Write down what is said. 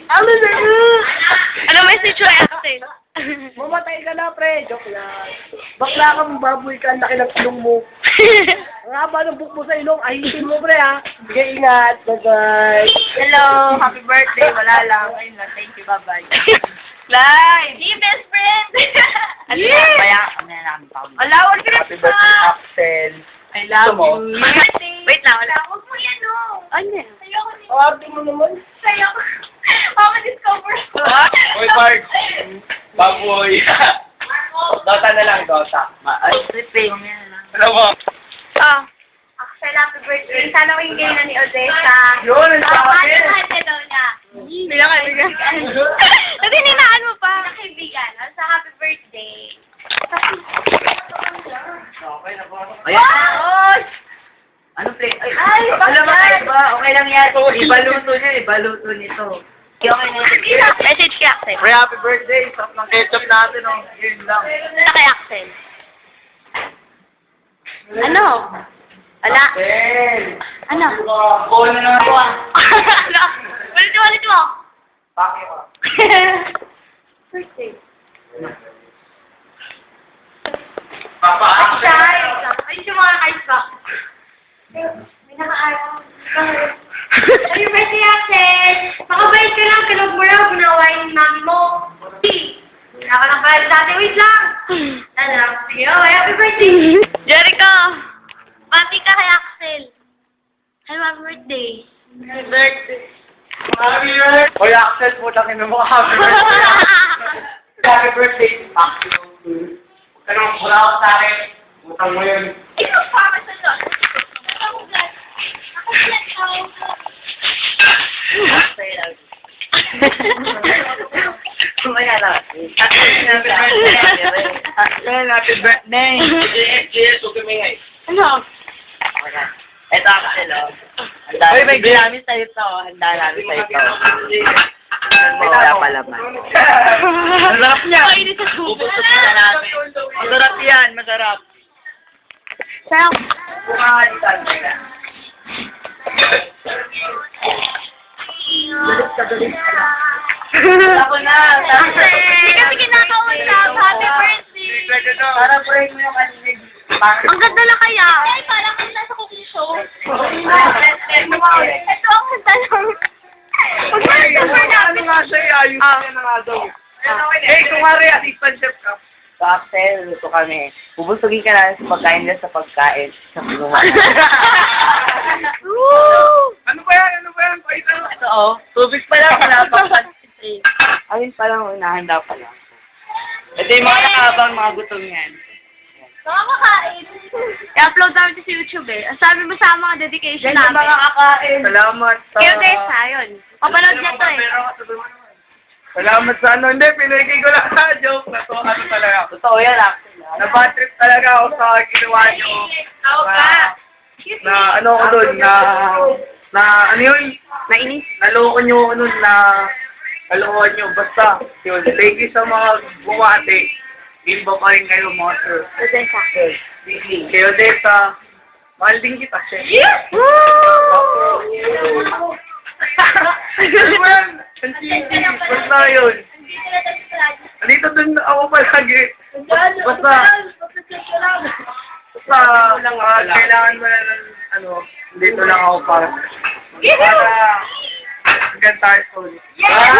Ano na? Ano message mo, Axel? Mamatay ka na, pre. Joke lang. Bakla kang baboy ka, ang laki ng ilong mo. Ang haba ng buhok mo sa ilong, ahitin mo, pre, ha? Sige, ingat. Bye-bye. Hello, happy birthday. Wala lang. Ayun lang, thank you, bye-bye. Live! See you, best friend! Ano yan? Kaya, kami na namin pa. Alawal ka na Happy birthday, Axel. I love Gusto mo? you. Wait lang, wala. Huwag mo yan, oh. Ano yan? Sayo ko nito. Arte mo naman. Sayo ko. Mama-discover ko. Oy, Mark. Baboy. Dota na lang, Dota. Ay, tripping. Yan lang. Ano mo? Ah. Axel, happy birthday. Sana ko yung game na ni Odessa. Yun, ang sabi. Mahal ka daw niya. Hindi na kaibigan. Kasi ninaan mo pa. Kaibigan. Sa happy birthday. Okay na po. Ayan. Ano, pre? Ay, alam mo, bakit? ba? Okay lang yan. Ibaluto niya, ibaluto nito. Okay na. Message kay Axel. Pre, happy birthday. Sarap ng ketchup natin, oh. Yun lang. Sa kay Axel. Ano? Ala. Axel. Ano? Call na naman po, ah. Ano? Ulit mo. Bakit, ah? Birthday. Papa, Ay, ayun yung mga ice box. May naka-araw. Happy birthday, Axel! Makabait ka lang, kinag mo lang, gunawain yung mami mo. Wala ka lang pala dati, wait lang! Ano? Sige, happy birthday! Jericho! Pati ka kay Axel! Happy birthday! Happy birthday. Happy birthday. Hoy, Axel, putang ina mo. Happy birthday. Happy birthday. Axel. Anong wala ko sa akin? Putang mo yun. Ito pa, masalo. Ako vlog. Kumaya na. Happy birthday. Cheers, huwag kumingay. Ano? Ito Axel, oh. Hoy, may ginamit sa'yo ito. Handa namin sa'yo ito. Wala pala man. Masarap niya. Pupusok na natin. Masarap yan, masarap. Sarap. Kumahan ka. Galit ka. Ako na. Hindi kasi kinakausap. Happy birthday. Para break mo yung kanilig. Ang ganda na kaya. Ay, parang kung nasa cooking show. Ito ang ganda lang. Huwag mo na super Ano namin. nga sa'yo, ayos niya na nga daw. Hey, kumari, assistant chef ka. So, Axel, luto kami. Bubusugin ka na sa pagkain nila sa pagkain. Sa pinuha. Ano ba yan? Ano ba yan? Ito, oh. Tubig pa lang. Wala pang pansit. Ayun pa lang, hinahanda pa lang. Ito yung mga nakabang mga gutom yan. Nakakakain. I-upload namin ito sa YouTube eh. Ang sabi mo sa mga dedication Yan yung namin. mga kakain. Salamat sa... Kaya Odessa, yun. Kapanood niya to eh. Salamat sa ano. Hindi, pinigay ko lang sa joke na to. Ano talaga? Totoo yan, actually. Na-bad trip talaga ako sa ginawa nyo. Na ano ko doon, na ano yun? Nainis. Naloko nyo ako nun na naloko nyo. Basta, yun. Thank you sa mga bumati. Imba pa rin kayo, mga sir. Odessa. Kay Odessa, mahal din kita, chef. Ano ba yan? Ang sisi, basta yun. Andito dun ako palagi. Basta, kailangan mo na ng, ano, dito lang ako para hanggang tayo ulit. Yeah!